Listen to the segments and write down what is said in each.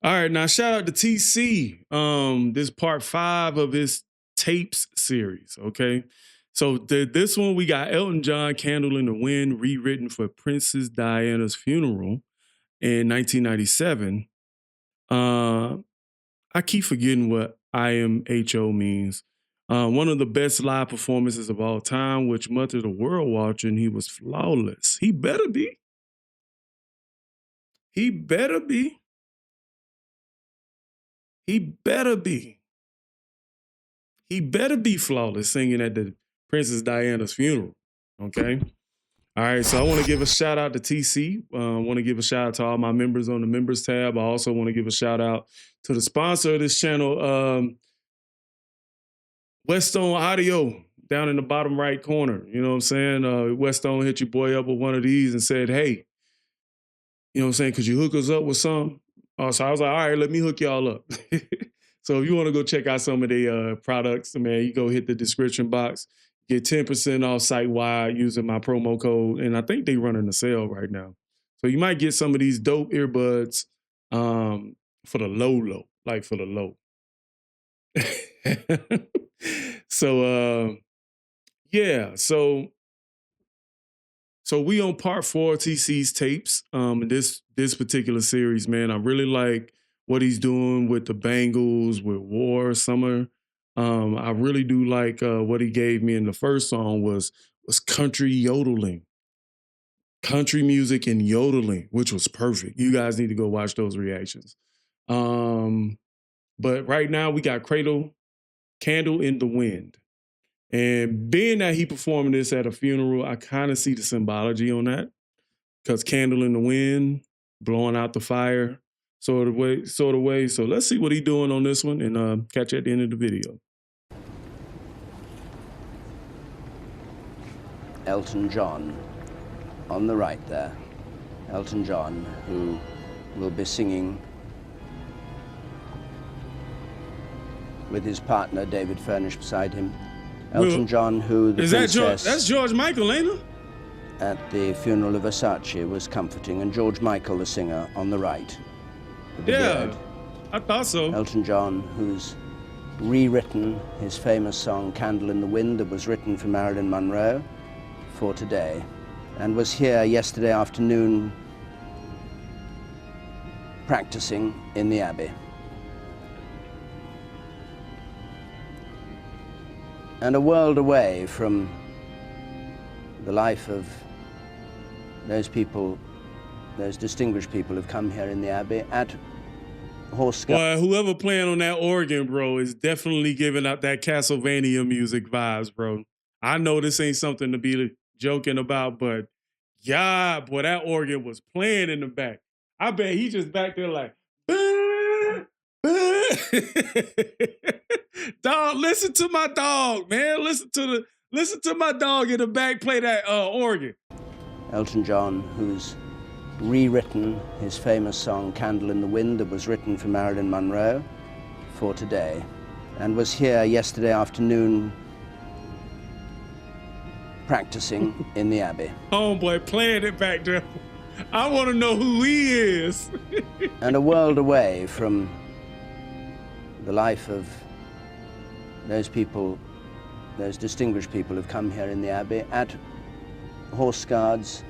All right, now shout out to TC. This is part 5 of his tapes series. Okay. So this one we got Elton John, Candle in the Wind, rewritten for Princess Diana's funeral in 1997. I keep forgetting what IMHO means. One of the best live performances of all time, which much of the world watching, he was flawless. He better be. He better be. He better be. He better be flawless singing at the Princess Diana's funeral. Okay. All right. So I want to give a shout out to TC. I want to give a shout out to all my members on the members tab. I also want to give a shout out to the sponsor of this channel, Westone Audio, down in the bottom right corner. You know what I'm saying? Westone hit your boy up with one of these and said, hey, you know what I'm saying? Could you hook us up with some? So I was like, all right, let me hook y'all up. So if you want to go check out some of the products, man, you go hit the description box, get 10% off site-wide using my promo code. And I think they running a sale right now. So you might get some of these dope earbuds for the low, like for the low. So yeah, so we on part 4 of TC's tapes. This particular series, man, I really like what he's doing with the Bangles, with War, Summer. I really do like what he gave me in the first song was country yodeling. Country music and yodeling, which was perfect. You guys need to go watch those reactions. But right now we got Candle in the Wind. And being that he performing this at a funeral, I kind of see the symbology on that. Because Candle in the Wind, blowing out the fire, sort of way. So let's see what he's doing on this one and catch you at the end of the video. Elton John, on the right there. Elton John, who will be singing with his partner, David Furnish, beside him. Elton John, who the princess... That's George Michael, ain't it? At the funeral of Versace was comforting, and George Michael, the singer, on the right. Yeah, I thought so. Elton John, who's rewritten his famous song, Candle in the Wind, that was written for Marilyn Monroe for today, and was here yesterday afternoon practicing in the Abbey. And a world away from the life of those people, those distinguished people who've come here in the Abbey at Horse. Boy, whoever playing on that organ, bro, is definitely giving out that Castlevania music vibes, bro. I know this ain't something to be joking about, but yeah, boy, that organ was playing in the back. I bet he just back there like, dog, listen to my dog, man. Listen to my dog in the back play that organ. Elton John, who's rewritten his famous song, Candle in the Wind, that was written for Marilyn Monroe for today, and was here yesterday afternoon practicing in the Abbey. Homeboy playing it back there. I want to know who he is. And a world away from the life of those people, those distinguished people who've come here in the Abbey at Horse Guards.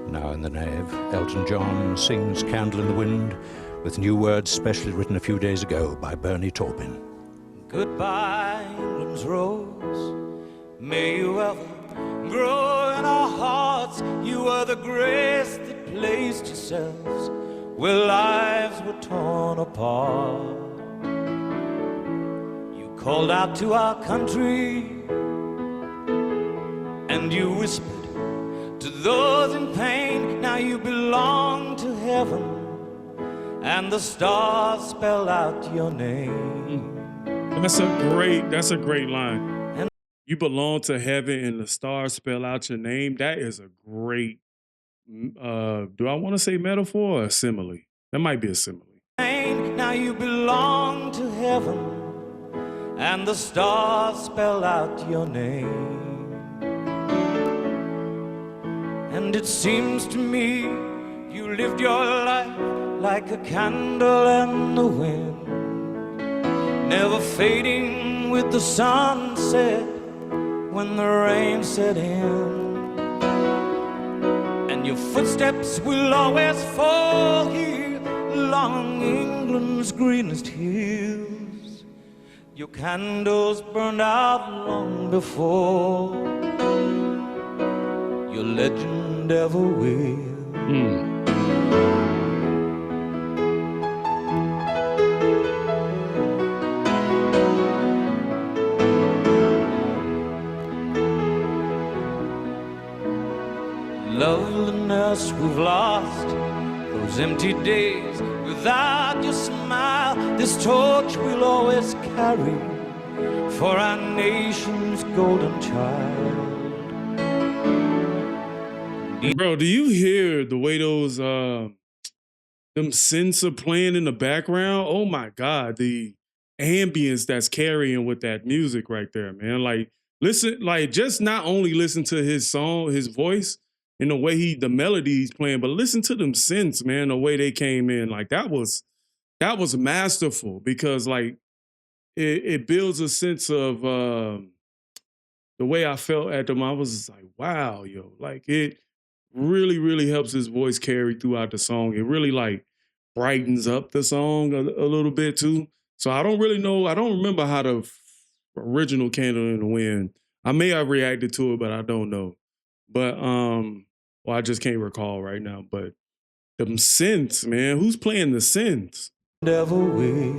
Now in the nave, Elton John sings Candle in the Wind with new words specially written a few days ago by Bernie Taupin. Goodbye, England's rose. May you ever grow in our hearts. You are the grace that placed yourselves where lives were torn apart. You called out to our country and you whispered to those in pain. Now you belong to heaven and the stars spell out your name. That's a great line. You belong to heaven and the stars spell out your name. That is a great, do I want to say metaphor or a simile? That might be a simile. Now you belong to heaven and the stars spell out your name. And it seems to me you lived your life like a candle in the wind, never fading with the sunset when the rain set in. And your footsteps will always fall here along England's greenest hills. Your candles burned out long before your legend ever will. Loveliness we've lost, those empty days without your smile. This torch we'll always carry for our nation's golden child. Bro, do you hear the way those them synths are playing in the background? Oh my God, the ambience that's carrying with that music right there, man. Like, listen, like just not only listen to his song, his voice, and the way the melody he's playing, but listen to them synths, man, the way they came in. Like that was masterful, because like it builds a sense of the way I felt at them. I was just like, wow, yo, like it really, really helps his voice carry throughout the song. It really like brightens up the song a little bit too. So I don't really know. I don't remember how the original Candle in the Wind. I may have reacted to it, but I don't know. But well, I just can't recall right now. But them synths, man, who's playing the synths? Never will.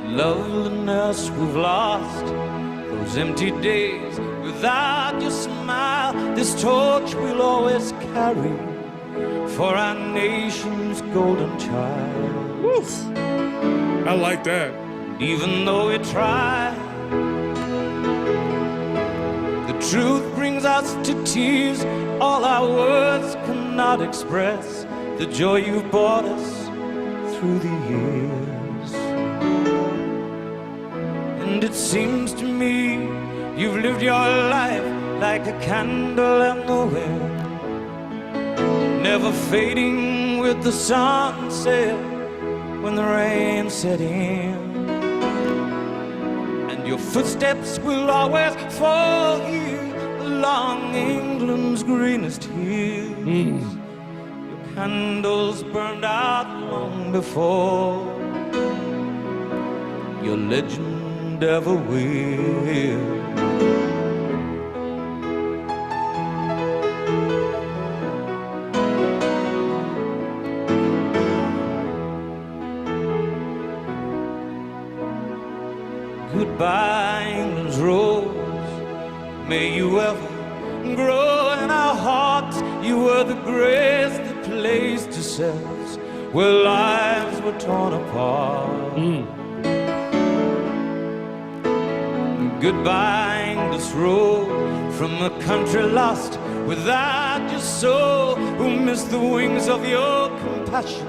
Loveliness we've lost, those empty days without your smile. This torch we'll always carry for our nation's golden child. Woof. I like that. Even though we try, the truth brings us to tears. All our words cannot express the joy you've brought us through the years. And it seems to me you've lived your life like a candle in the wind, never fading with the sunset when the rain set in. And your footsteps will always fall here along England's greenest hills. Your candles burned out long before your legend ever will. Goodbye, England's rose. May you ever grow in our hearts. You were the grace that placed yourselves where lives were torn apart. Goodbye, English road, from a country lost without your soul, who missed the wings of your compassion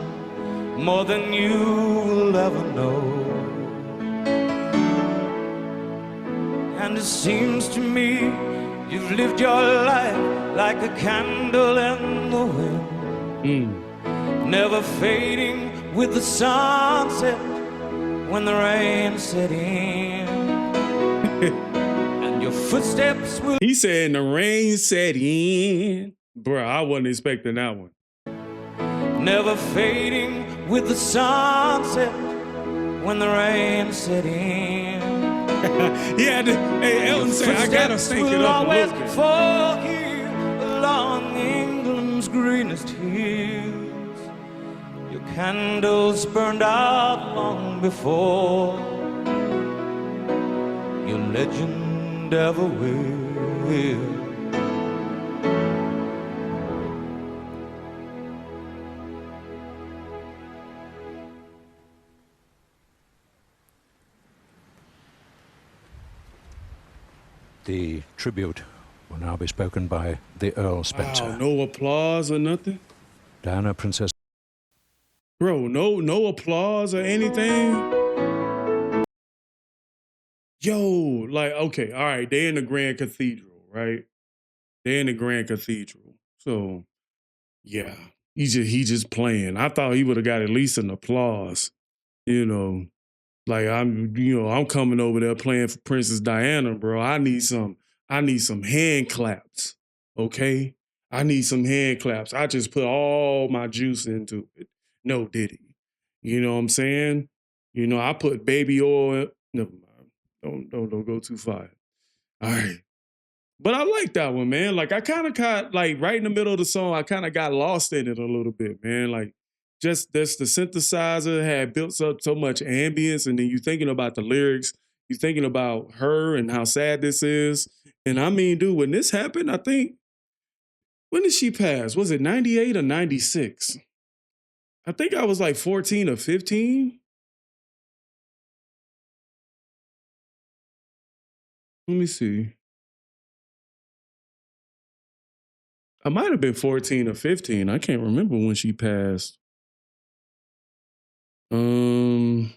more than you will ever know. And it seems to me you've lived your life like a candle in the wind, never fading with the sunset when the rain set in. And your footsteps will... He said the rain set in. Bruh, I wasn't expecting that one. Never fading with the sunset when the rain set in. He had to, hey, Elton said, I gotta sync it up a little bit. Fall here along England's greenest hills. Your candles burned out long before your legend ever will. The tribute will now be spoken by the Earl Spencer. Wow, no applause or nothing? Diana, Princess. Bro, no applause or anything. Yo, like, okay, all right, they're in the Grand Cathedral, right? They're in the Grand Cathedral. So, yeah, he just playing. I thought he would have got at least an applause, you know. Like I'm coming over there playing for Princess Diana, bro. I need some hand claps. Okay? I need some hand claps. I just put all my juice into it. No Diddy. You know what I'm saying? You know, I put baby oil. Never mind. Don't go too far. All right. But I like that one, man. Like I kind of got like right in the middle of the song, I kind of got lost in it a little bit, man. Like just the synthesizer had built up so much ambience, and then you thinking about the lyrics, you thinking about her and how sad this is. And I mean, dude, when this happened, I think when did she pass? Was it 98 or 96? I think I was like 14 or 15. Let me see. I might have been 14 or 15. I can't remember when she passed. Um,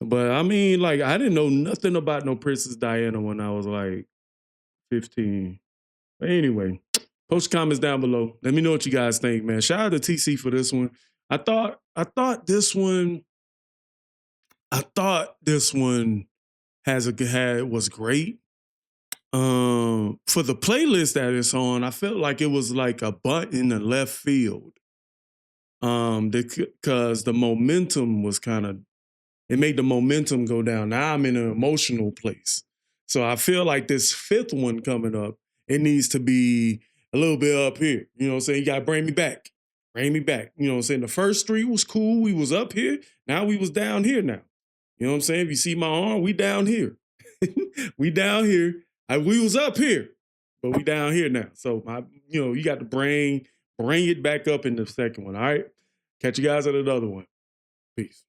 but I mean, like, I didn't know nothing about no Princess Diana when I was like 15. But anyway, post your comments down below. Let me know what you guys think, man. Shout out to TC for this one. I thought this one was great. For the playlist that it's on, I felt like it was like a butt in the left field. Because the momentum was it made the momentum go down. Now I'm in an emotional place. So I feel like this fifth one coming up, it needs to be a little bit up here. You know what I'm saying? You gotta bring me back. Bring me back. You know what I'm saying? The first three was cool. We was up here. Now we was down here now. You know what I'm saying? If you see my arm, we down here. We down here. We was up here, but we down here now. So you got to bring it back up in the second one. All right. Catch you guys at another one. Peace.